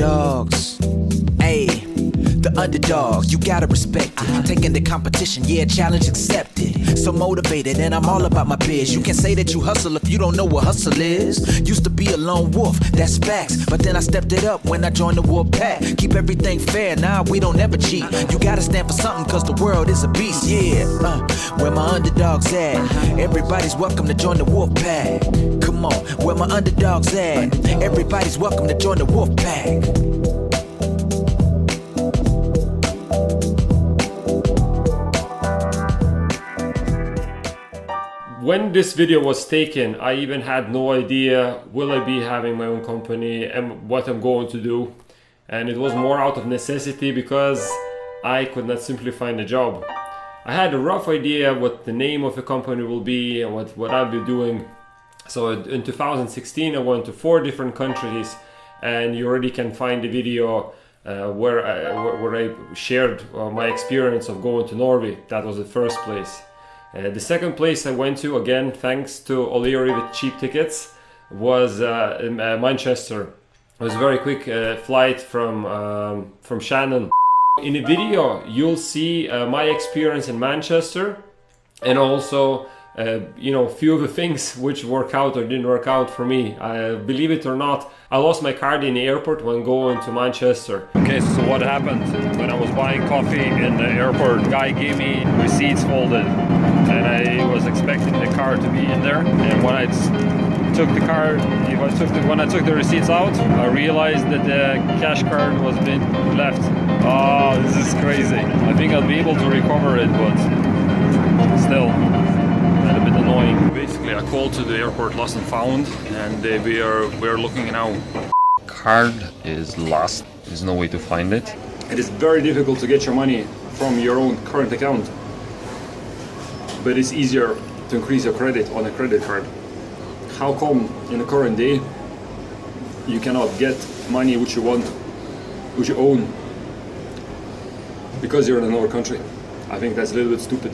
underdogs. Ayy, the underdog, you gotta respect it. Taking the competition, yeah, challenge accepted. So motivated, and I'm all about my biz. You can say that you hustle if you don't know what hustle is. Used to be a lone wolf, that's facts. But then I stepped it up when I joined the wolf pack. Keep everything fair, nah, we don't ever cheat. You gotta stand for something, cause the world is a beast, yeah. Where my underdogs at? Everybody's welcome to join the wolf pack. Come on, where my underdogs at? Everybody's welcome to join the wolf pack. When this video was taken, I even had no idea will I be having my own company and what I'm going to do. And it was more out of necessity because I could not simply find a job. I had a rough idea what the name of the company will be and what I'll be doing. So in 2016 I went to 4 different countries, and you already can find the video where I shared my experience of going to Norway. That was the first place. The second place I went to, again thanks to O'Leary with cheap tickets, was Manchester. It was a very quick flight from Shannon. In the video you'll see my experience in Manchester, and also few of the things which work out or didn't work out for me. Believe it or not, I lost my card in the airport when going to Manchester. Okay, so what happened? When I was buying coffee in the airport, the guy gave me receipts folded, and I was expecting the card to be in there. And when I took the card, when I took the receipts out, I realized that the cash card was being left. Oh, this is crazy. I think I'll be able to recover it, but still. A bit annoying. Basically, I called to the airport lost and found, and we are looking now. Card is lost. There's no way to find it. It is very difficult to get your money from your own current account, but it's easier to increase your credit on a credit card. How come in the current day you cannot get money which you want, which you own, because you're in another country? I think that's a little bit stupid.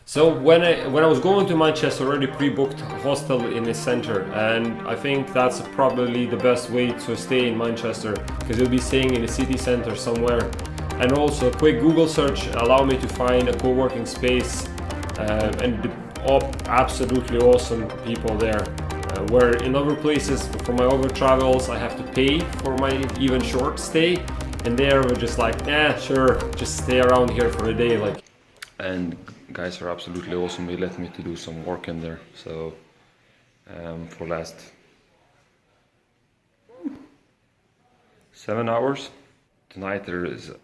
So when I was going to Manchester, I already pre-booked hostel in the center, and I think that's probably the best way to stay in Manchester, because you'll be staying in the city center somewhere. And also a quick Google search allowed me to find a co-working space and absolutely awesome people there. Where in other places, for my other travels, I have to pay for my even short stay, and there we're just like, sure, just stay around here for a day, like. And guys are absolutely awesome. They let me to do some work in there. So for last 7 hours. Tonight there is a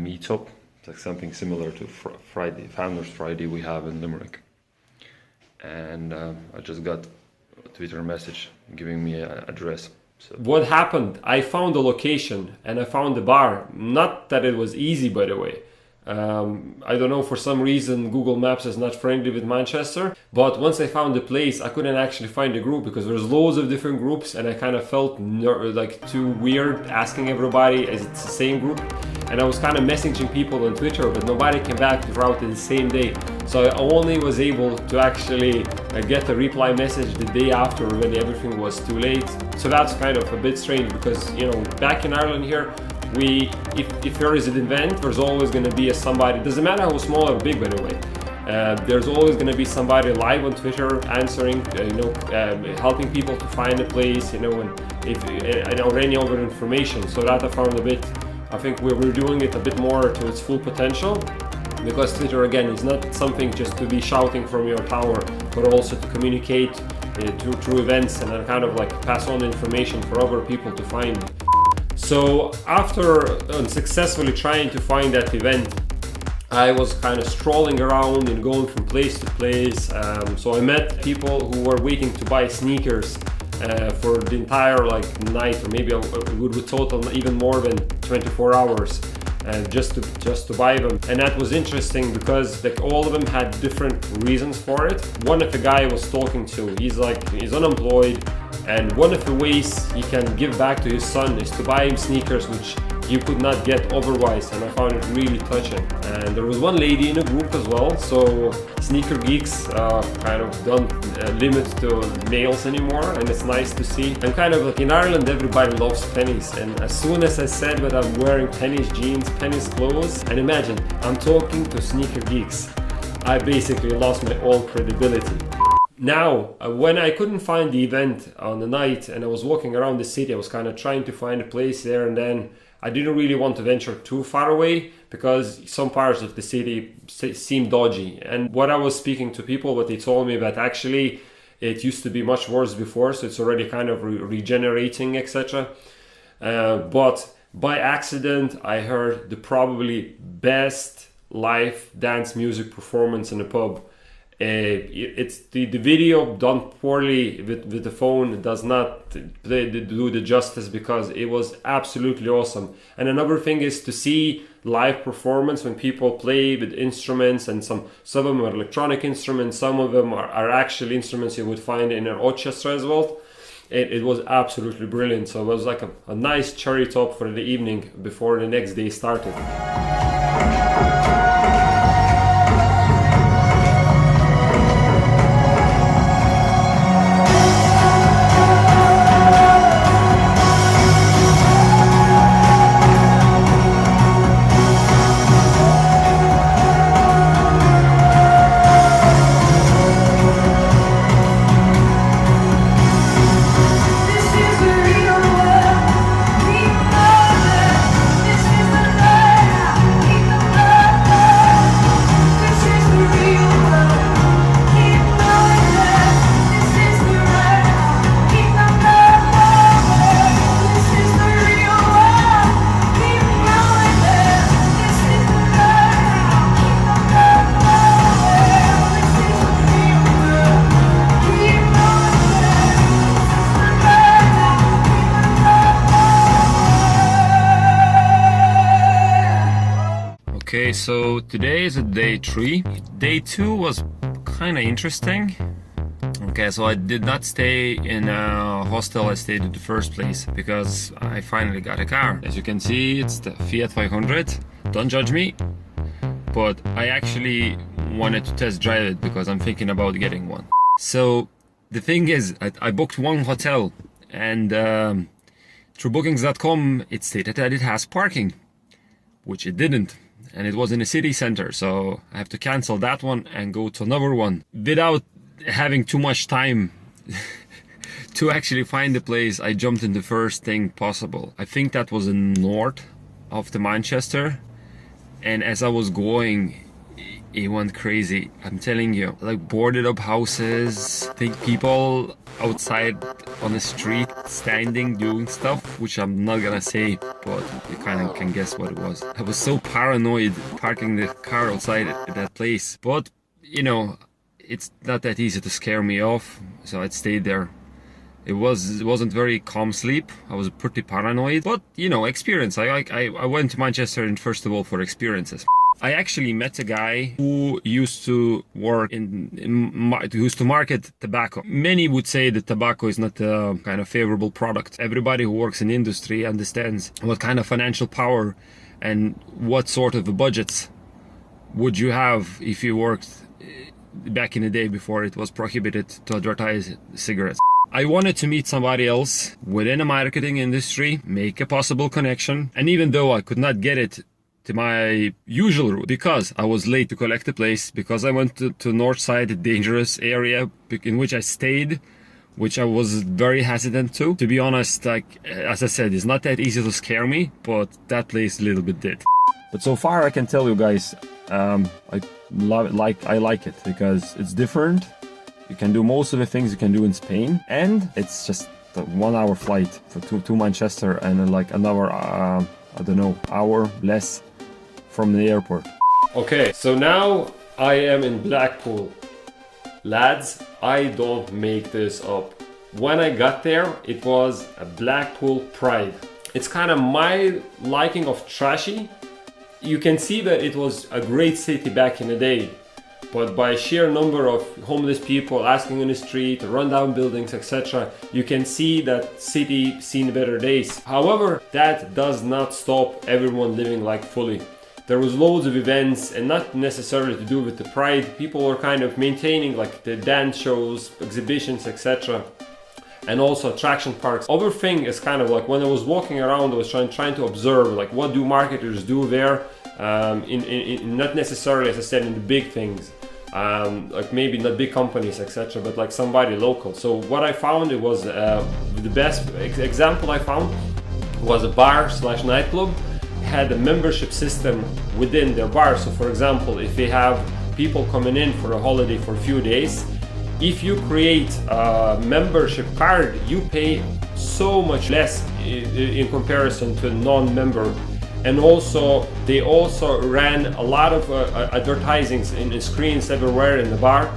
meetup. It's like something similar to Friday, Founders Friday we have in Limerick. And I just got a Twitter message giving me an address. So. What happened? I found the location and I found the bar. Not that it was easy, by the way. I don't know, for some reason Google Maps is not friendly with Manchester, but once I found the place I couldn't actually find the group because there's loads of different groups, and I kind of felt like too weird asking everybody as it's the same group, and I was kind of messaging people on Twitter, but nobody came back throughout the same day, so I only was able to actually get a reply message the day after when everything was too late. So that's kind of a bit strange because, you know, back in Ireland here, if there is an event, there's always going to be somebody, doesn't matter how small or big, by the way, there's always going to be somebody live on Twitter answering, helping people to find a place, or any other information. So that I found I think we're doing it a bit more to its full potential, because Twitter again is not something just to be shouting from your tower, but also to communicate through events and then kind of like pass on information for other people to find. So after unsuccessfully trying to find that event, I was kind of strolling around and going from place to place. So I met people who were waiting to buy sneakers for the entire night, or maybe it would total even more than 24 hours. Just to buy them, and that was interesting because all of them had different reasons for it. One of the guy I was talking to, he's unemployed, and one of the ways he can give back to his son is to buy him sneakers which you could not get otherwise, and I found it really touching. And there was one lady in the group as well, so sneaker geeks kind of don't limit to males anymore, and it's nice to see. And kind of like in Ireland, everybody loves pennies, and as soon as I said that I'm wearing pennies jeans, pennies clothes, and imagine I'm talking to sneaker geeks, I basically lost my all credibility. Now, when I couldn't find the event on the night and I was walking around the city, I was kind of trying to find a place there, and then I didn't really want to venture too far away because some parts of the city seemed dodgy. And what I was speaking to people, what they told me that actually it used to be much worse before, so it's already kind of regenerating, etc. But by accident, I heard the probably best live dance music performance in a pub. It's the video done poorly with the phone does not do the justice, because it was absolutely awesome. And another thing is to see live performance when people play with instruments, and some of them are electronic instruments, some of them are actual instruments you would find in an orchestra as well. It was absolutely brilliant. So it was like a nice cherry top for the evening before the next day started. Okay, so today is day 3. Day 2 was kind of interesting. Okay, so I did not stay in a hostel. I stayed at the first place because I finally got a car. As you can see, it's the Fiat 500. Don't judge me, but I actually wanted to test drive it because I'm thinking about getting one. So the thing is, I booked one hotel, and through bookings.com it stated that it has parking, which it didn't. And it was in a city center, so I have to cancel that one and go to another one without having too much time to actually find the place. I jumped in the first thing possible. I think that was in north of the Manchester, and as I was going, it went crazy. I'm telling you, like boarded up houses, I think people outside on the street standing doing stuff, which I'm not gonna say, but you kind of can guess what it was. I was so paranoid parking the car outside that place, but you know, it's not that easy to scare me off, so I stayed there. It wasn't very calm sleep. I was pretty paranoid, but you know, experience. I went to Manchester, and first of all, for experiences. I actually met a guy who used to work who used to market tobacco. Many would say that tobacco is not a kind of favorable product. Everybody who works in the industry understands what kind of financial power and what sort of budgets would you have if you worked back in the day before it was prohibited to advertise cigarettes. I wanted to meet somebody else within the marketing industry, make a possible connection, and even though I could not get it to my usual route because I was late to collect the place, because I went to north side, a dangerous area in which I stayed, which I was very hesitant to. To be honest, like as I said, it's not that easy to scare me, but that place a little bit did. But so far I can tell you guys, I like it because it's different. You can do most of the things you can do in Spain, and it's just a 1 hour flight to Manchester, and like another I don't know, hour less from the airport. Okay, so now I am in Blackpool. Lads, I don't make this up. When I got there, it was a Blackpool pride. It's kind of my liking of Trashy. You can see that it was a great city back in the day, but by sheer number of homeless people asking on the street, rundown buildings, etc., you can see that city seen better days. However, that does not stop everyone living like fully. There was loads of events, and not necessarily to do with the pride. People were kind of maintaining like the dance shows, exhibitions, etc., and also attraction parks. Other thing is kind of like when I was walking around, I was trying to observe like what do marketers do there, in not necessarily, as I said, in the big things, like maybe not big companies, etc., but like somebody local. So what I found, it was the best example I found was a bar slash nightclub had a membership system within their bar. So for example, if they have people coming in for a holiday for a few days, if you create a membership card, you pay so much less in comparison to a non-member. And also, they also ran a lot of advertisings in screens everywhere in the bar,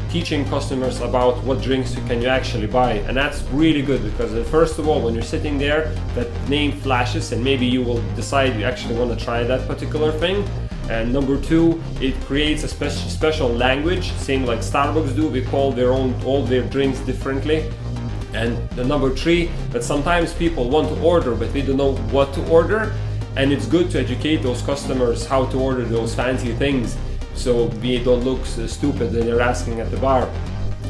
teaching customers about what drinks can you actually buy. And that's really good because first of all, when you're sitting there, that name flashes and maybe you will decide you actually want to try that particular thing. And number two, it creates a special language, same like Starbucks do. They call all their drinks differently. And the number three, that sometimes people want to order but they don't know what to order. And it's good to educate those customers how to order those fancy things so they don't look stupid when they're asking at the bar.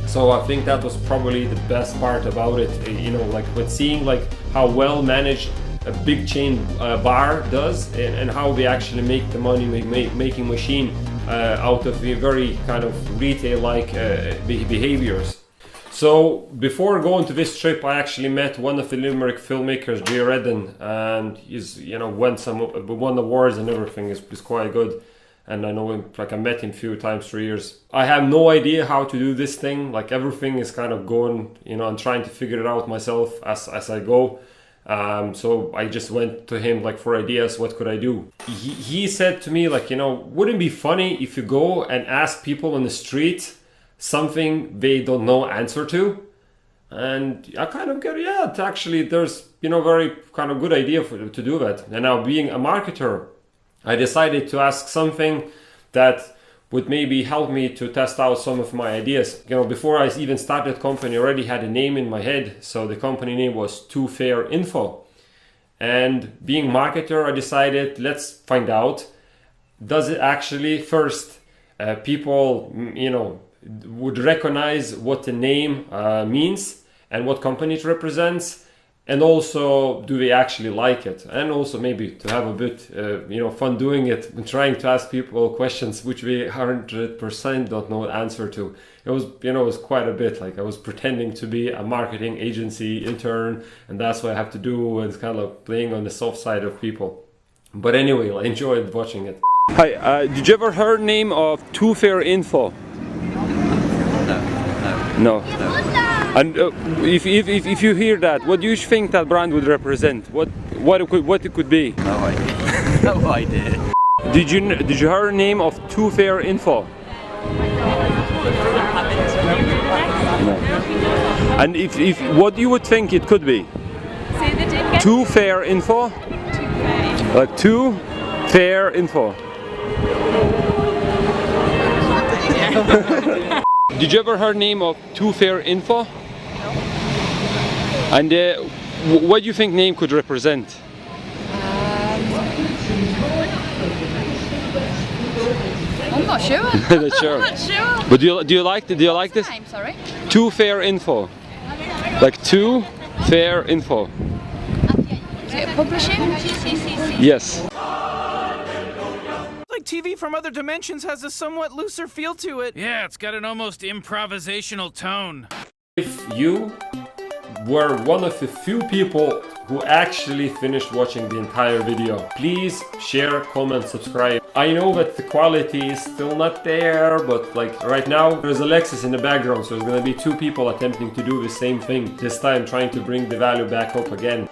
So I think that was probably the best part about it, you know, like with seeing like how well managed a big chain bar does and how they actually make the money making machine out of the very kind of retail-like behaviors. So before going to this trip, I actually met one of the Limerick filmmakers, Jay Redden, and he's, you know, won awards and everything. Is quite good, and I know him, like I met him a few times for years. I have no idea how to do this thing. Like everything is kind of going, you know, I'm trying to figure it out myself as I go. So I just went to him like for ideas. What could I do? He said to me like, you know, wouldn't it be funny if you go and ask people on the street something they don't know answer to? And I kind of get, yeah, actually there's, you know, very kind of good idea to do that. And now being a marketer, I decided to ask something that would maybe help me to test out some of my ideas. You know, before I even started company, I already had a name in my head. So the company name was Too Fair Info. And being marketer, I decided, let's find out, does it actually first, people, you know, would recognize what the name means and what company it represents, and also do they actually like it, and also maybe to have a bit you know, fun doing it and trying to ask people questions which we 100% don't know the answer to. It was, you know, it was quite a bit like I was pretending to be a marketing agency intern, and that's what I have to do, and it's kind of playing on the soft side of people. But anyway, I enjoyed watching it. Hi, did you ever heard name of Too Fair Info? No. And if you hear that, what do you think that brand would represent? What it could be? No idea. No idea. Did you hear the name of Too Fair Info? No. And if what you would think it could be? Too Fair Info? Too Fair Info. Did you ever heard name of Too Fair Info? No. And what do you think name could represent? I'm not sure. Not sure. I'm not sure. But do you like this? Name, sorry. Too Fair Info. Like Too Fair Info. Is it publishing? Yes. Like TV from other dimensions has a somewhat looser feel to it. Yeah, it's got an almost improvisational tone. If you were one of the few people who actually finished watching the entire video, please share, comment, subscribe. I know that the quality is still not there, but like right now there's Alexis in the background, so there's gonna be two people attempting to do the same thing, this time trying to bring the value back up again.